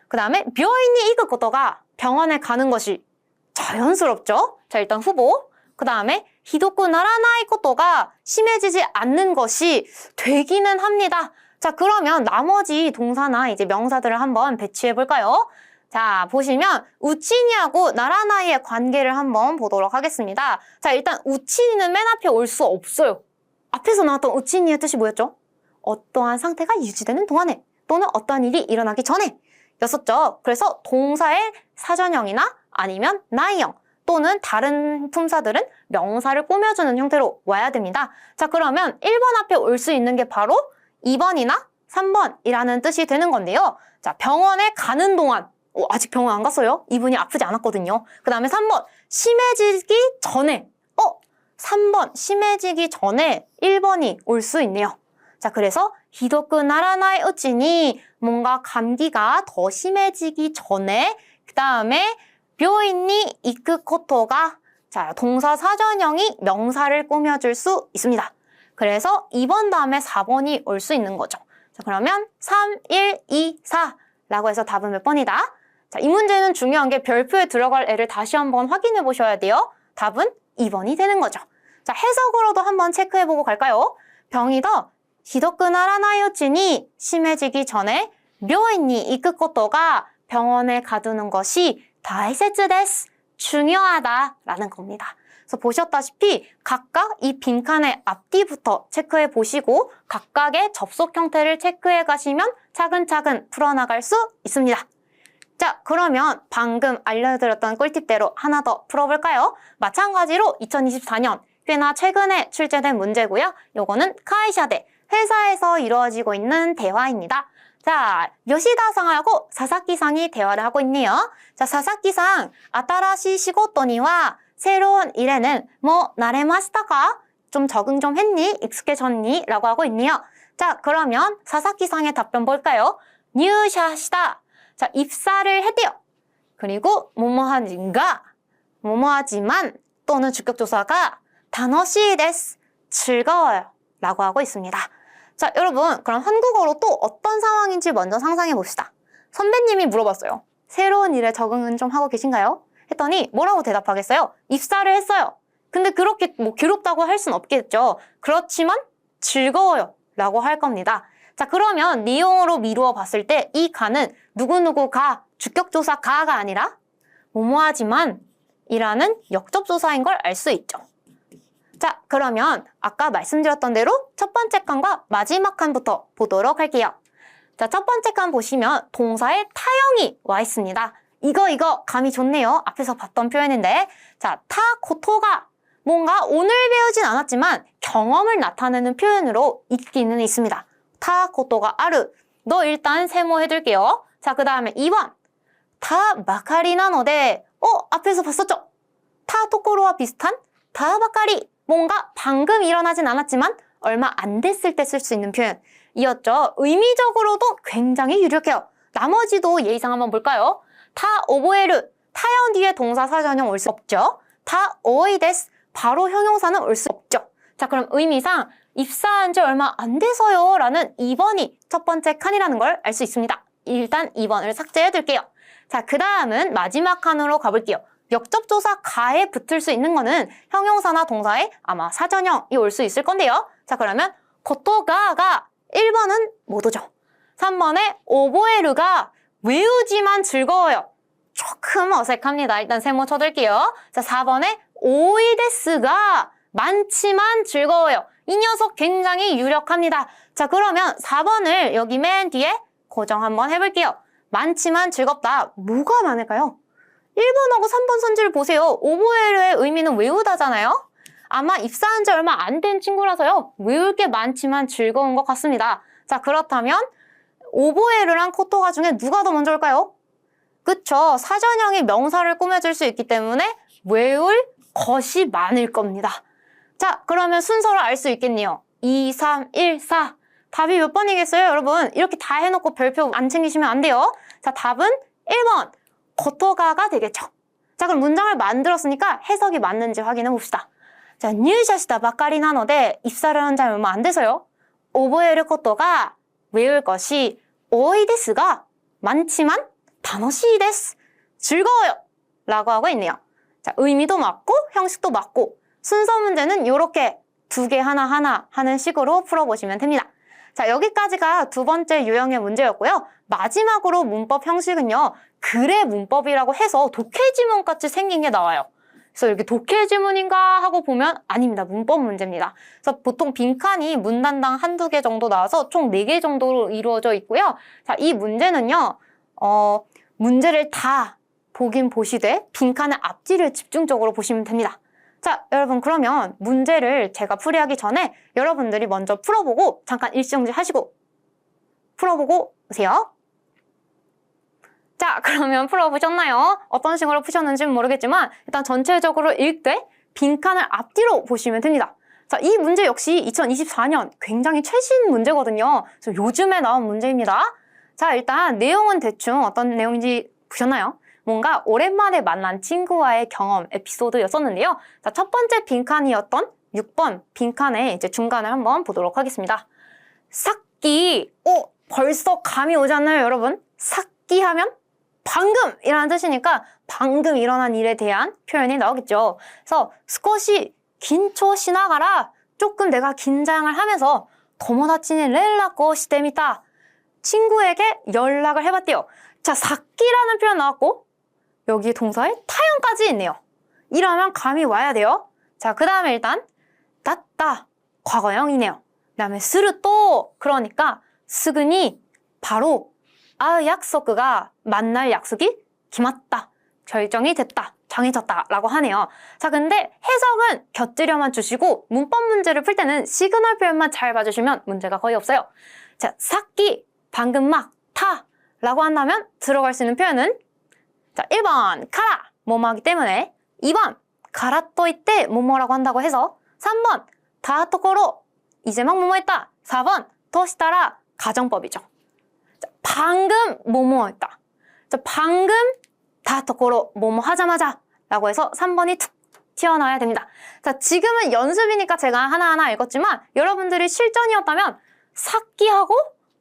그 다음에 묘인이 이그 코토가, 병원에 가는 것이 자연스럽죠? 자, 일단 후보. 그 다음에 히도쿠 나라나이 코토가, 심해지지 않는 것이 되기는 합니다. 자, 그러면 나머지 동사나 이제 명사들을 한번 배치해 볼까요? 자, 보시면 우치니하고 나라나이의 관계를 한번 보도록 하겠습니다. 자, 일단 우치니는 맨 앞에 올 수 없어요. 앞에서 나왔던 우치니의 뜻이 뭐였죠? 어떠한 상태가 유지되는 동안에, 또는 어떠한 일이 일어나기 전에 였었죠. 그래서 동사의 사전형이나 아니면 나이형 또는 다른 품사들은 명사를 꾸며주는 형태로 와야 됩니다. 자, 그러면 1번 앞에 올 수 있는 게 바로 2번이나 3번이라는 뜻이 되는 건데요. 자, 병원에 가는 동안, 아직 병원 안 갔어요? 이분이 아프지 않았거든요. 그 다음에 3번, 심해지기 전에. 3번, 심해지기 전에 1번이 올 수 있네요. 자, 그래서 히도쿠 나라나이 우치니, 뭔가 감기가 더 심해지기 전에, 그 다음에 묘인니 이크 코토가, 자, 동사 사전형이 명사를 꾸며줄 수 있습니다. 그래서 2번 다음에 4번이 올 수 있는 거죠. 자, 그러면 3, 1, 2, 4라고 해서 답은 몇 번이다? 자, 이 문제는 중요한 게 별표에 들어갈 애를 다시 한번 확인해 보셔야 돼요. 답은 2번이 되는 거죠. 자, 해석으로도 한번 체크해보고 갈까요? 병이더 히도쿠 나라나이 우치니, 심해지기 전에 묘인니 이크 코토가, 병원에 가두는 것이 다이세츠 데스, 중요하다라는 겁니다. 그래서 보셨다시피 각각 이 빈칸의 앞뒤부터 체크해 보시고 각각의 접속 형태를 체크해 가시면 차근차근 풀어나갈 수 있습니다. 자, 그러면 방금 알려드렸던 꿀팁대로 하나 더 풀어볼까요? 마찬가지로 2024년 꽤나 최근에 출제된 문제고요. 요거는 카이샤대, 회사에서 이루어지고 있는 대화입니다. 자, 요시다상하고 사사키상이 대화를 하고 있네요. 자, 사사키상, 아타라시 시고토니와 새로운 일에는 뭐 나레마시타까? 좀 적응 좀 했니? 익숙해졌니? 라고 하고 있네요. 자, 그러면 사사키상의 답변 볼까요?入社した. 자, 입사를 했대요. 그리고 뭐뭐하지가, 뭐뭐하지만 또는 주격조사가楽しいです. 즐거워요. 라고 하고 있습니다. 자, 여러분, 그럼 한국어로 또 어떤 상황인지 먼저 상상해 봅시다. 선배님이 물어봤어요. 새로운 일에 적응은 좀 하고 계신가요? 했더니 뭐라고 대답하겠어요? 입사를 했어요. 근데 그렇게 뭐 괴롭다고 할 순 없겠죠. 그렇지만 즐거워요. 라고 할 겁니다. 자, 그러면 니용으로 미루어 봤을 때 이 가는 누구누구가, 주격조사 가가 아니라 뭐뭐하지만 이라는 역접조사인 걸 알 수 있죠. 자, 그러면 아까 말씀드렸던 대로 첫 번째 칸과 마지막 칸부터 보도록 할게요. 자, 첫 번째 칸 보시면 동사의 타형이 와 있습니다. 이거 감이 좋네요. 앞에서 봤던 표현인데 자, 타 코토가 뭔가 오늘 배우진 않았지만 경험을 나타내는 표현으로 있기는 있습니다. 타 코토가 아르. 너 일단 세모해둘게요. 자, 그 다음에 2번. 타 바카리 나노데 앞에서 봤었죠? 타 토코로와 비슷한 타 바카리. 뭔가 방금 일어나진 않았지만 얼마 안 됐을 때 쓸 수 있는 표현이었죠. 의미적으로도 굉장히 유력해요. 나머지도 예의상 한번 볼까요? 타 오보에르. 타형 뒤에 동사 사전형 올 수 없죠. 타 오이데스. 바로 형용사는 올 수 없죠. 자, 그럼 의미상 입사한 지 얼마 안 돼서요 라는 2번이 첫 번째 칸이라는 걸 알 수 있습니다. 일단 2번을 삭제해 둘게요. 자, 그 다음은 마지막 칸으로 가볼게요. 역접조사 가에 붙을 수 있는 거는 형용사나 동사에 아마 사전형이 올 수 있을 건데요. 자, 그러면 고토가가 1번은 못 오죠. 3번에 오보에르가 외우지만 즐거워요. 조금 어색합니다. 일단 세모 쳐둘게요. 자, 4번에 오이데스가 많지만 즐거워요. 이 녀석 굉장히 유력합니다. 자, 그러면 4번을 여기 맨 뒤에 고정 한번 해볼게요. 많지만 즐겁다. 뭐가 많을까요? 1번하고 3번 선지를 보세요. 오보에르의 의미는 외우다잖아요. 아마 입사한 지 얼마 안 된 친구라서요. 외울 게 많지만 즐거운 것 같습니다. 자, 그렇다면 오보에르랑 코토가 중에 누가 더 먼저 올까요? 그쵸. 사전형이 명사를 꾸며줄 수 있기 때문에 외울 것이 많을 겁니다. 자, 그러면 순서를 알 수 있겠네요. 2, 3, 1, 4. 답이 몇 번이겠어요, 여러분? 이렇게 다 해놓고 별표 안 챙기시면 안 돼요. 자, 답은 1번. 고토가가 되겠죠. 자, 그럼 문장을 만들었으니까 해석이 맞는지 확인해 봅시다. 자,入社したばかりなので 입사를 한 지 얼마 안 돼서요. 覚えることが 외울 것이 多いですが 많지만 楽しいです. 즐거워요. 라고 하고 있네요. 자, 의미도 맞고 형식도 맞고 순서 문제는 이렇게 두 개 하나하나 하는 식으로 풀어보시면 됩니다. 자, 여기까지가 두 번째 유형의 문제였고요. 마지막으로 문법 형식은요. 글의 문법이라고 해서 독해지문같이 생긴 게 나와요. 그래서 이렇게 독해지문인가 하고 보면 아닙니다. 문법 문제입니다. 그래서 보통 빈칸이 문단당 한두 개 정도 나와서 총 4개 정도로 이루어져 있고요. 자, 이 문제는요. 문제를 다 보긴 보시되 빈칸의 앞뒤를 집중적으로 보시면 됩니다. 자, 여러분 그러면 문제를 제가 풀이하기 전에 여러분들이 먼저 풀어보고 잠깐 일시정지 하시고 풀어보고 오세요. 자, 그러면 풀어보셨나요? 어떤 식으로 푸셨는지는 모르겠지만 일단 전체적으로 읽되 빈칸을 앞뒤로 보시면 됩니다. 자, 이 문제 역시 2024년 굉장히 최신 문제거든요. 그래서 요즘에 나온 문제입니다. 자, 일단 내용은 대충 어떤 내용인지 보셨나요? 뭔가 오랜만에 만난 친구와의 경험 에피소드였었는데요. 자, 첫 번째 빈칸이었던 6번 빈칸의 이제 중간을 한번 보도록 하겠습니다. 삭기. 벌써 감이 오지 않나요, 여러분? 삭기 하면 방금 이라는 뜻이니까 방금 일어난 일에 대한 표현이 나오겠죠. 그래서 스코시 긴초 시나가라. 조금 내가 긴장을 하면서 토모다치니 렐라코 시테미타. 친구에게 연락을 해봤대요. 자, 삭기라는 표현 나왔고 여기 동사에 타형까지 있네요. 이러면 감이 와야 돼요. 자, 그 다음에 일단 따따 과거형이네요. 그 다음에 스르또 그러니까 스그니 바로 약속가 만날 약속이 기맞다. 결정이 됐다. 정해졌다. 라고 하네요. 자, 근데 해석은 곁들여만 주시고 문법 문제를 풀 때는 시그널 표현만 잘 봐주시면 문제가 거의 없어요. 자, 삭기 방금 막 타 라고 한다면 들어갈 수 있는 표현은 자, 1번 카라 뭐뭐 하기 때문에 2번 가라 또 이때 뭐뭐라고 한다고 해서 3번 다 토코로 이제 막 뭐뭐 했다. 4번 토시타라 가정법이죠. 자, 방금 뭐뭐 했다. 자, 방금 다 토코로 뭐뭐 하자마자 라고 해서 3번이 툭 튀어나와야 됩니다. 자, 지금은 연습이니까 제가 하나하나 읽었지만 여러분들이 실전이었다면 삭기하고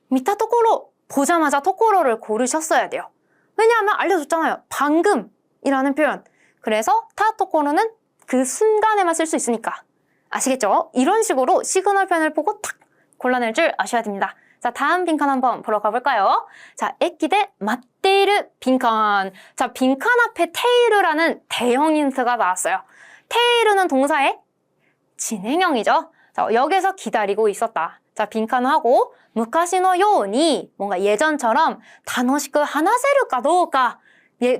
미타 토코로 보자마자 토코로를 고르셨어야 돼요. 왜냐하면 알려줬잖아요. 방금이라는 표현. 그래서 타 토코로는 그 순간에만 쓸 수 있으니까. 아시겠죠? 이런 식으로 시그널 표현을 보고 탁 골라낼 줄 아셔야 됩니다. 자, 다음 빈칸 한번 보러 가볼까요? 자, 에키데 맞테이르 빈칸. 자, 빈칸 앞에 테이르라는 대형 힌트가 나왔어요. 테이르는 동사의 진행형이죠. 자, 역에서 기다리고 있었다. 자, 빈칸을 하고 무카시노 요니 뭔가 예전처럼 다노시쿠 하나세루까 도우까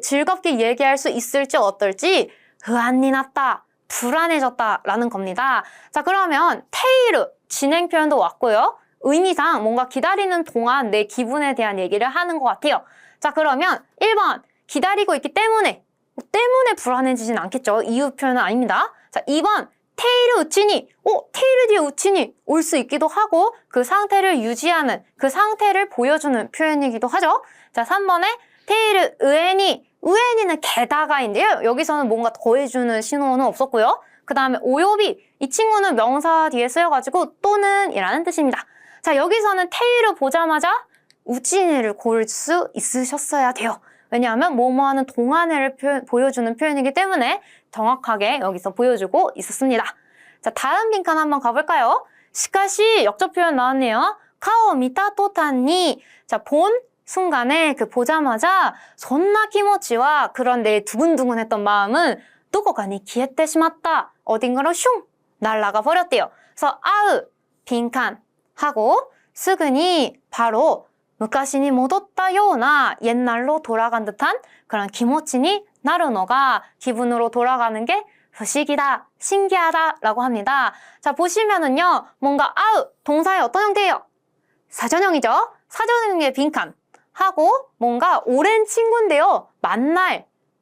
즐겁게 얘기할 수 있을지 어떨지 의안이 났다, 불안해졌다 라는 겁니다. 자, 그러면 테이르 진행 표현도 왔고요. 의미상 뭔가 기다리는 동안 내 기분에 대한 얘기를 하는 것 같아요. 자, 그러면 1번 기다리고 있기 때문에 불안해지진 않겠죠. 이유 표현은 아닙니다. 자, 2번 테이르 우치니 테이르 뒤에 우치니 올 수 있기도 하고 그 상태를 유지하는 그 상태를 보여주는 표현이기도 하죠. 자, 3번에 테이르 우에니는 게다가인데요. 여기서는 뭔가 더해주는 신호는 없었고요. 그 다음에 오요비 이 친구는 명사 뒤에 쓰여가지고 또는 이라는 뜻입니다. 자, 여기서는 테이르 보자마자 우치니를 고를 수 있으셨어야 돼요. 왜냐하면 뭐뭐하는 동안을 보여주는 표현이기 때문에 정확하게 여기서 보여주고 있었습니다. 자, 다음 빈칸 한번 가볼까요? 시카시 역접 표현 나왔네요. 카오 미타 토탄니 자, 본 순간에 그 보자마자 손나 키모치와 그런 내 두근두근했던 마음은 도코가니 기에때 시마tta 어딘가로 슝 날아가 버렸대요. 그래서 아으 빈칸 하고 스그니 바로 昔に戻ったような 옛날로 돌아간 듯한 그런 기모치니 나르노가 기분으로 돌아가는 게 부시기다, 신기하다 라고 합니다. 자, 보시면은요, 뭔가 아으 동사의 어떤 형태예요? 사전형이죠? 사전형의 빈칸 하고 뭔가 오랜 친구인데요.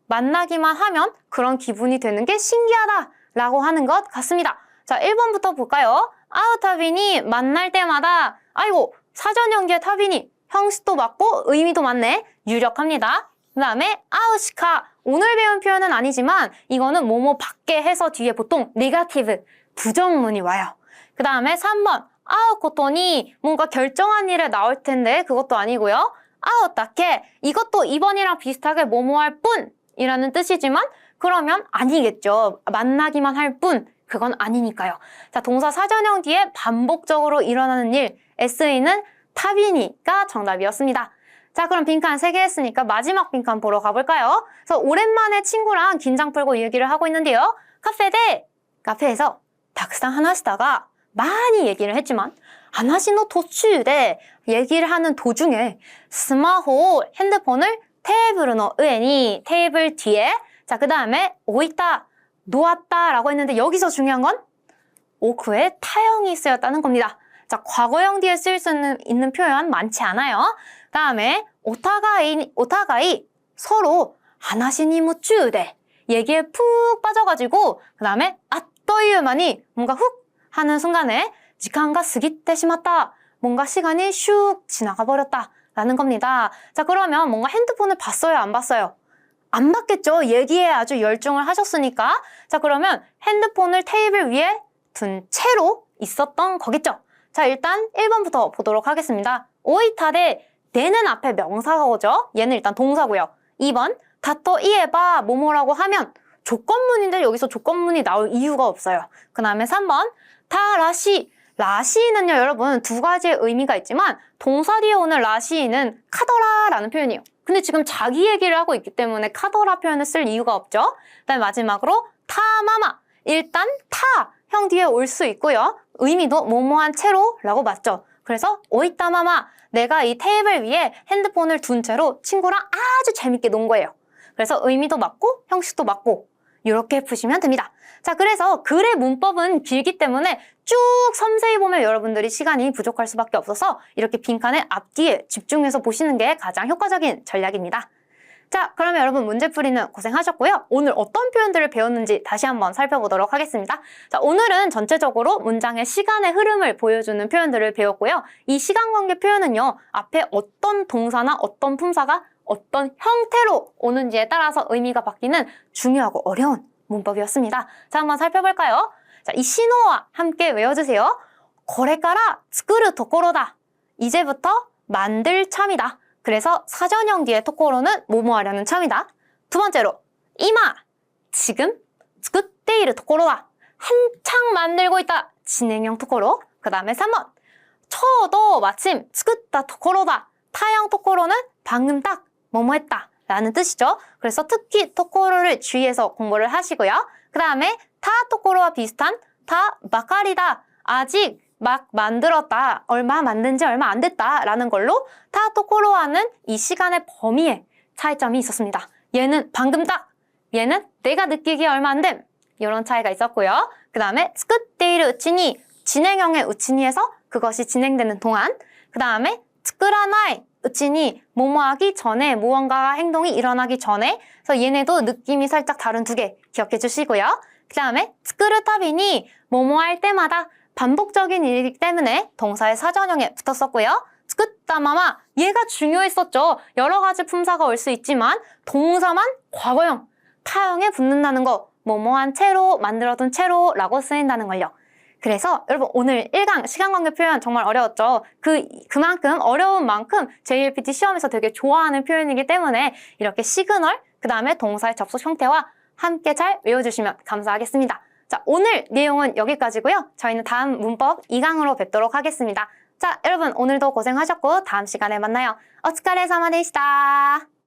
만나기만 하면 그런 기분이 되는 게 신기하다 라고 하는 것 같습니다. 자, 1번부터 볼까요? 아우 타비니 만날 때마다 아이고 사전형의 타비니 형식도 맞고 의미도 맞네. 유력합니다. 그 다음에 아우시카 오늘 배운 표현은 아니지만 이거는 뭐뭐 받게 해서 뒤에 보통 네거티브 부정문이 와요. 그 다음에 3번 아우코토니 뭔가 결정한 일에 나올 텐데 그것도 아니고요. 아우따케 이것도 2번이랑 비슷하게 뭐뭐할 뿐이라는 뜻이지만 그러면 아니겠죠. 만나기만 할 뿐 그건 아니니까요. 자, 동사 사전형 뒤에 반복적으로 일어나는 일 SE는 타비니가 정답이었습니다. 자, 그럼 빈칸 3개 했으니까 마지막 빈칸 보러 가볼까요? 그래서 오랜만에 친구랑 긴장 풀고 얘기를 하고 있는데요. 카페에서 탁상 하나시다가 많이 얘기를 했지만 하나시노 도추에 얘기를 하는 도중에 스마호 핸드폰을 테이블 뒤에 자, 그 다음에 오이타 놓았다 라고 했는데 여기서 중요한 건 오크에 타형이 쓰였다는 겁니다. 자, 과거형 뒤에 쓸 수 있는 표현 많지 않아요. 다음에 오타가이 서로 하나시니 무추데 얘기에 푹 빠져가지고 그 다음에 아떠유만이 뭔가 훅 하는 순간에 지간가 스기때 시마tta 뭔가 시간이 슉 지나가 버렸다 라는 겁니다. 자, 그러면 뭔가 핸드폰을 봤어요? 안 봤어요? 안 봤겠죠. 얘기에 아주 열중을 하셨으니까. 자, 그러면 핸드폰을 테이블 위에 둔 채로 있었던 거겠죠. 자, 일단 1번부터 보도록 하겠습니다. 오이타데 내는 앞에 명사가 오죠. 얘는 일단 동사고요. 2번 다토 이에바 뭐뭐라고 하면 조건문인데 여기서 조건문이 나올 이유가 없어요. 그 다음에 3번 라시는요 여러분 두 가지의 의미가 있지만 동사 뒤에 오는 라시는 카더라라는 표현이에요. 근데 지금 자기 얘기를 하고 있기 때문에 카더라 표현을 쓸 이유가 없죠. 그다음에 마지막으로 타마마 일단 타 형 뒤에 올 수 있고요. 의미도 뭐뭐한 채로 라고 맞죠. 그래서 오이타마마 내가 이 테이블 위에 핸드폰을 둔 채로 친구랑 아주 재밌게 논 거예요. 그래서 의미도 맞고 형식도 맞고 이렇게 푸시면 됩니다. 자, 그래서 글의 문법은 길기 때문에 쭉 섬세히 보면 여러분들이 시간이 부족할 수밖에 없어서 이렇게 빈칸의 앞뒤에 집중해서 보시는 게 가장 효과적인 전략입니다. 자, 그러면 여러분 문제풀이는 고생하셨고요. 오늘 어떤 표현들을 배웠는지 다시 한번 살펴보도록 하겠습니다. 자, 오늘은 전체적으로 문장의 시간의 흐름을 보여주는 표현들을 배웠고요. 이 시간관계 표현은요. 앞에 어떤 동사나 어떤 품사가 어떤 형태로 오는지에 따라서 의미가 바뀌는 중요하고 어려운 문법이었습니다. 자, 한번 살펴볼까요? 자, 이 신호와 함께 외워주세요. 거래가라 스쿠르 토코로다. 이제부터 만들 참이다. 그래서 사전형 뒤에 토코로는 뭐뭐 하려는 참이다. 두 번째로 이마 지금 스쿠테이르 토코로다. 한창 만들고 있다. 진행형 토코로. 그 다음에 3번 초도 마침 스쿠타 토코로다. 타형 토코로는 방금 딱 뭐뭐 했다 라는 뜻이죠. 그래서 특히 토코로를 주의해서 공부를 하시고요. 그 다음에 타 토코로와 비슷한 타 마카리다. 아직 막 만들었다. 만든 지 얼마 안 됐다 라는 걸로 타 토코로와는 이 시간의 범위에 차이점이 있었습니다. 얘는 방금 딱, 얘는 내가 느끼기에 얼마 안 됨. 이런 차이가 있었고요. 그 다음에 스쿠테이르 우치니, 진행형의 우치니에서 그것이 진행되는 동안, 그 다음에 스쿠라나이 우치니, 뭐뭐하기 전에, 무언가 행동이 일어나기 전에. 그래서 얘네도 느낌이 살짝 다른 두 개 기억해 주시고요. 그 다음에 스쿠르 타비니, 뭐뭐 할 때마다 반복적인 일이기 때문에 동사의 사전형에 붙었었고요. 스쿠타마마, 얘가 중요했었죠. 여러 가지 품사가 올 수 있지만 동사만 과거형, 타형에 붙는다는 거, 뭐뭐한 채로, 만들어둔 채로라고 쓰인다는 걸요. 그래서 여러분 오늘 1강 시간관계 표현 정말 어려웠죠. 그만큼 어려운 만큼 JLPT 시험에서 되게 좋아하는 표현이기 때문에 이렇게 시그널, 그 다음에 동사의 접속 형태와 함께 잘 외워주시면 감사하겠습니다. 자, 오늘 내용은 여기까지고요. 저희는 다음 문법 2강으로 뵙도록 하겠습니다. 자, 여러분 오늘도 고생하셨고 다음 시간에 만나요. 오츠카레사마 데시타.